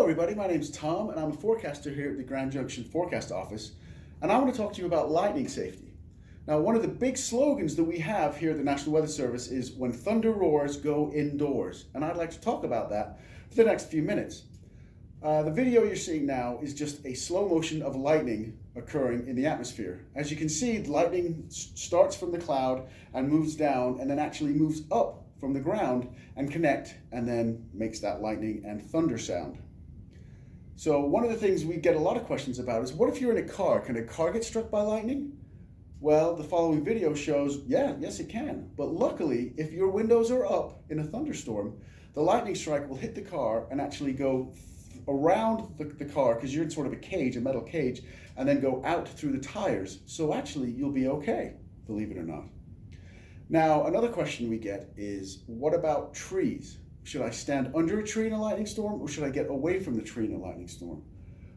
everybody, my name's Tom and I'm a forecaster here at the Grand Junction Forecast Office, and I want to talk to you about lightning safety. Now, one of the big slogans that we have here at the National Weather Service is "When thunder roars, go indoors," and I'd like to talk about that for the next few minutes. The video you're seeing now is just a slow motion of lightning occurring in the atmosphere. As you can see, the lightning starts from the cloud and moves down and then actually moves up from the ground and connect and then makes that lightning and thunder sound. So one of the things we get a lot of questions about is, what if you're in a car? Can a car get struck by lightning? Well, the following video shows, yes it can. But luckily, if your windows are up in a thunderstorm, the lightning strike will hit the car and actually go around the car, because you're in sort of a cage, a metal cage, and then go out through the tires. So actually you'll be okay, believe it or not. Now, another question we get is, what about trees? Should I stand under a tree in a lightning storm, or should I get away from the tree in a lightning storm?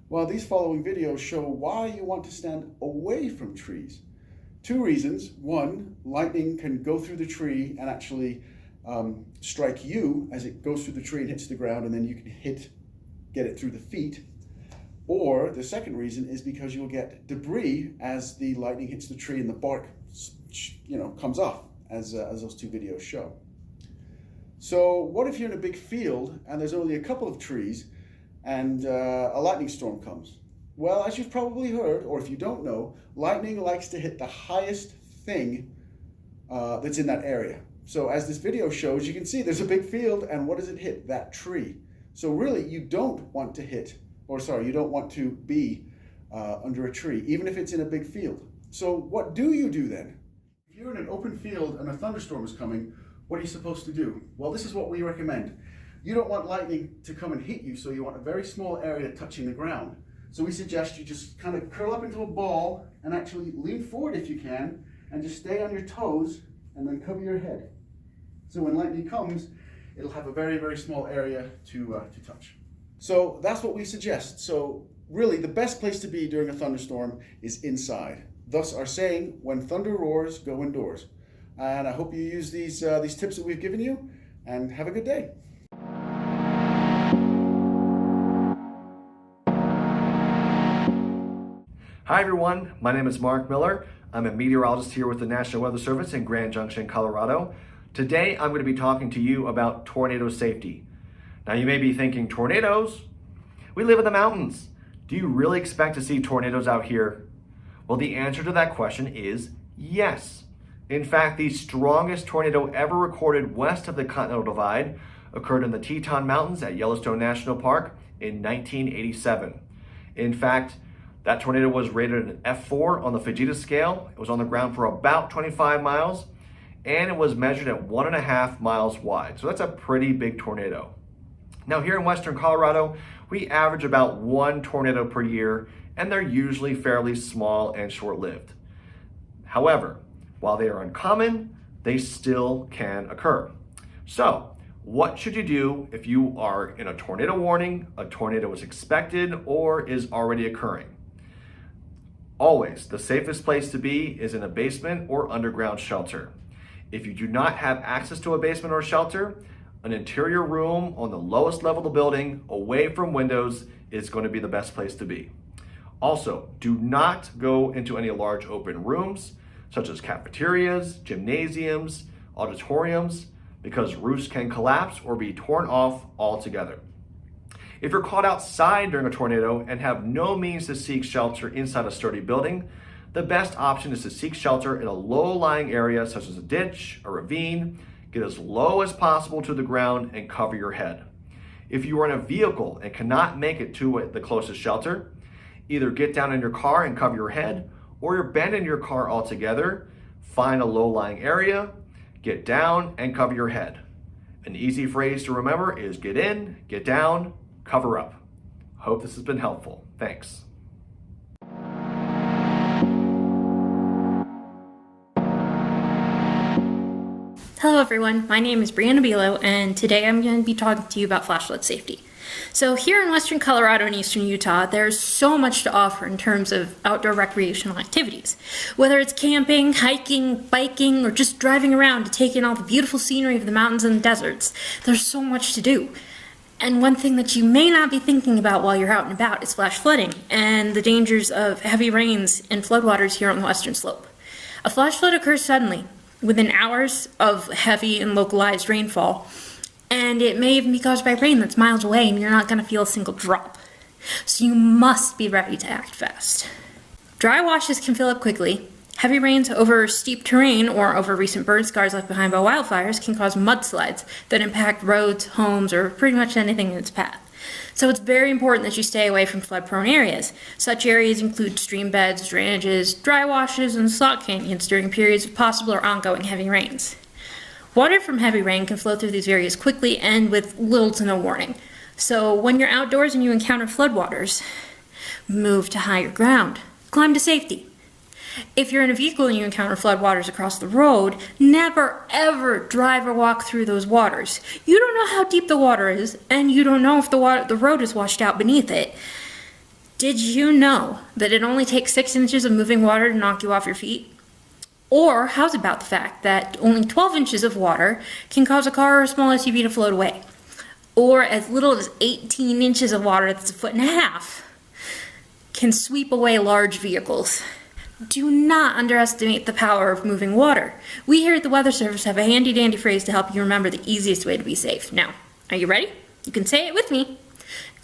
Well, these following videos show why you want to stand away from trees. Two reasons. One, lightning can go through the tree and actually strike you as it goes through the tree and hits the ground, and then you can get it through the feet. Or the second reason is because you'll get debris as the lightning hits the tree and the bark, comes off, as those two videos show. So what if you're in a big field and there's only a couple of trees and a lightning storm comes? Well, as you've probably heard, or if you don't know, lightning likes to hit the highest thing that's in that area. So as this video shows, you can see there's a big field, and what does it hit? That tree. So really, you don't want to be under a tree, even if it's in a big field. So what do you do then? If you're in an open field and a thunderstorm is coming, what are you supposed to do? Well, this is what we recommend. You don't want lightning to come and hit you, so you want a very small area touching the ground. So we suggest you just kind of curl up into a ball and actually lean forward if you can, and just stay on your toes and then cover your head. So when lightning comes, it'll have a very, very small area to touch. So that's what we suggest. So really, the best place to be during a thunderstorm is inside. Thus our saying, "When thunder roars, go indoors." And I hope you use these tips that we've given you, and have a good day. Hi everyone, my name is Mark Miller. I'm a meteorologist here with the National Weather Service in Grand Junction, Colorado. Today I'm going to be talking to you about tornado safety. Now you may be thinking, tornadoes? We live in the mountains. Do you really expect to see tornadoes out here? Well, the answer to that question is yes. In fact, the strongest tornado ever recorded west of the Continental Divide occurred in the Teton Mountains at Yellowstone National Park in 1987. In fact, that tornado was rated an F4 on the Fujita scale. It was on the ground for about 25 miles, and it was measured at 1.5 miles wide. So that's a pretty big tornado. Now here in Western Colorado, we average about one tornado per year, and they're usually fairly small and short-lived. However, while they are uncommon, they still can occur. So what should you do if you are in a tornado warning, a tornado is expected, or is already occurring? Always, the safest place to be is in a basement or underground shelter. If you do not have access to a basement or shelter, an interior room on the lowest level of the building, away from windows, is going to be the best place to be. Also, do not go into any large open rooms, such as cafeterias, gymnasiums, auditoriums, because roofs can collapse or be torn off altogether. If you're caught outside during a tornado and have no means to seek shelter inside a sturdy building, the best option is to seek shelter in a low-lying area such as a ditch, a ravine. Get as low as possible to the ground and cover your head. If you are in a vehicle and cannot make it to the closest shelter, either get down in your car and cover your head, or abandon your car altogether, find a low-lying area, get down and cover your head. An easy phrase to remember is get in, get down, cover up. Hope this has been helpful. Thanks. Hello everyone, my name is Brianna Bilo, and today I'm going to be talking to you about flash flood safety. So here in western Colorado and eastern Utah, there's so much to offer in terms of outdoor recreational activities. Whether it's camping, hiking, biking, or just driving around to take in all the beautiful scenery of the mountains and the deserts, there's so much to do. And one thing that you may not be thinking about while you're out and about is flash flooding and the dangers of heavy rains and floodwaters here on the western slope. A flash flood occurs suddenly, within hours of heavy and localized rainfall, and it may even be caused by rain that's miles away and you're not going to feel a single drop. So you must be ready to act fast. Dry washes can fill up quickly. Heavy rains over steep terrain or over recent burn scars left behind by wildfires can cause mudslides that impact roads, homes, or pretty much anything in its path. So it's very important that you stay away from flood-prone areas. Such areas include stream beds, drainages, dry washes, and slot canyons during periods of possible or ongoing heavy rains. Water from heavy rain can flow through these areas quickly and with little to no warning. So when you're outdoors and you encounter floodwaters, move to higher ground. Climb to safety. If you're in a vehicle and you encounter floodwaters across the road, never ever drive or walk through those waters. You don't know how deep the water is, and you don't know if the road is washed out beneath it. Did you know that it only takes 6 inches of moving water to knock you off your feet? Or how's about the fact that only 12 inches of water can cause a car or a small SUV to float away? Or as little as 18 inches of water, that's 1.5 feet, can sweep away large vehicles. Do not underestimate the power of moving water. We here at the Weather Service have a handy dandy phrase to help you remember the easiest way to be safe. Now, are you ready? You can say it with me.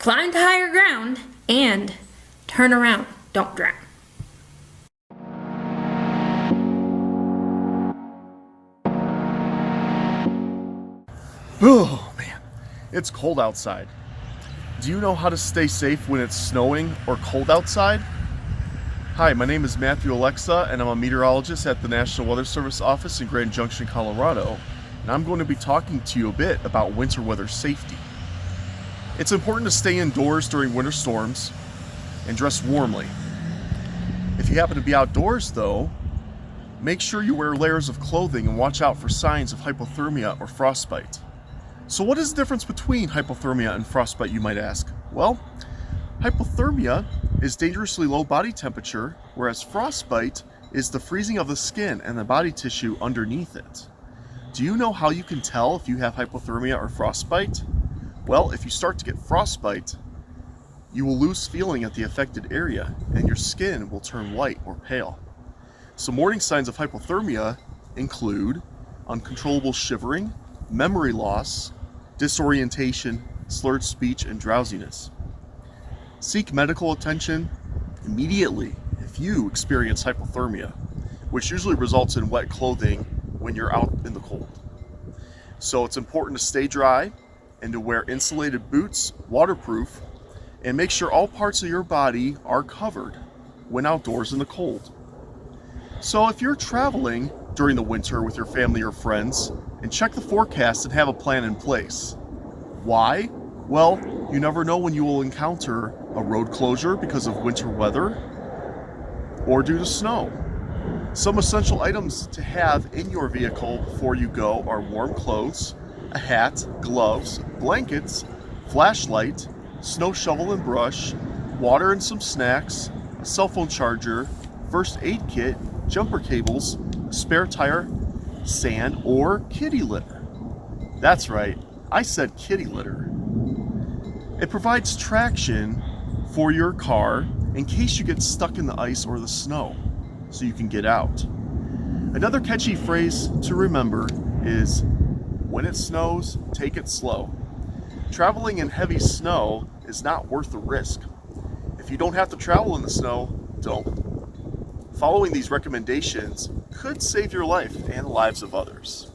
Climb to higher ground and turn around. Don't drown. Oh man, it's cold outside. Do you know how to stay safe when it's snowing or cold outside? Hi, my name is Matthew Alexa, and I'm a meteorologist at the National Weather Service office in Grand Junction, Colorado, and I'm going to be talking to you a bit about winter weather safety. It's important to stay indoors during winter storms and dress warmly. If you happen to be outdoors though, make sure you wear layers of clothing and watch out for signs of hypothermia or frostbite. So what is the difference between hypothermia and frostbite, you might ask? Well, hypothermia is dangerously low body temperature, whereas frostbite is the freezing of the skin and the body tissue underneath it. Do you know how you can tell if you have hypothermia or frostbite? Well, if you start to get frostbite, you will lose feeling at the affected area and your skin will turn white or pale. Some warning signs of hypothermia include uncontrollable shivering, memory loss, disorientation, slurred speech, and drowsiness. Seek medical attention immediately if you experience hypothermia, which usually results in wet clothing when you're out in the cold. So it's important to stay dry and to wear insulated boots, waterproof, and make sure all parts of your body are covered when outdoors in the cold. So if you're traveling during the winter with your family or friends, and check the forecast and have a plan in place. Why? Well, you never know when you will encounter a road closure because of winter weather or due to snow. Some essential items to have in your vehicle before you go are warm clothes, a hat, gloves, blankets, flashlight, snow shovel and brush, water and some snacks, a cell phone charger, first aid kit, jumper cables, a spare tire, sand, or kitty litter. That's right, I said kitty litter. It provides traction for your car in case you get stuck in the ice or the snow, so you can get out. Another catchy phrase to remember is, when it snows, take it slow. Traveling in heavy snow is not worth the risk. If you don't have to travel in the snow, don't. Following these recommendations could save your life and the lives of others.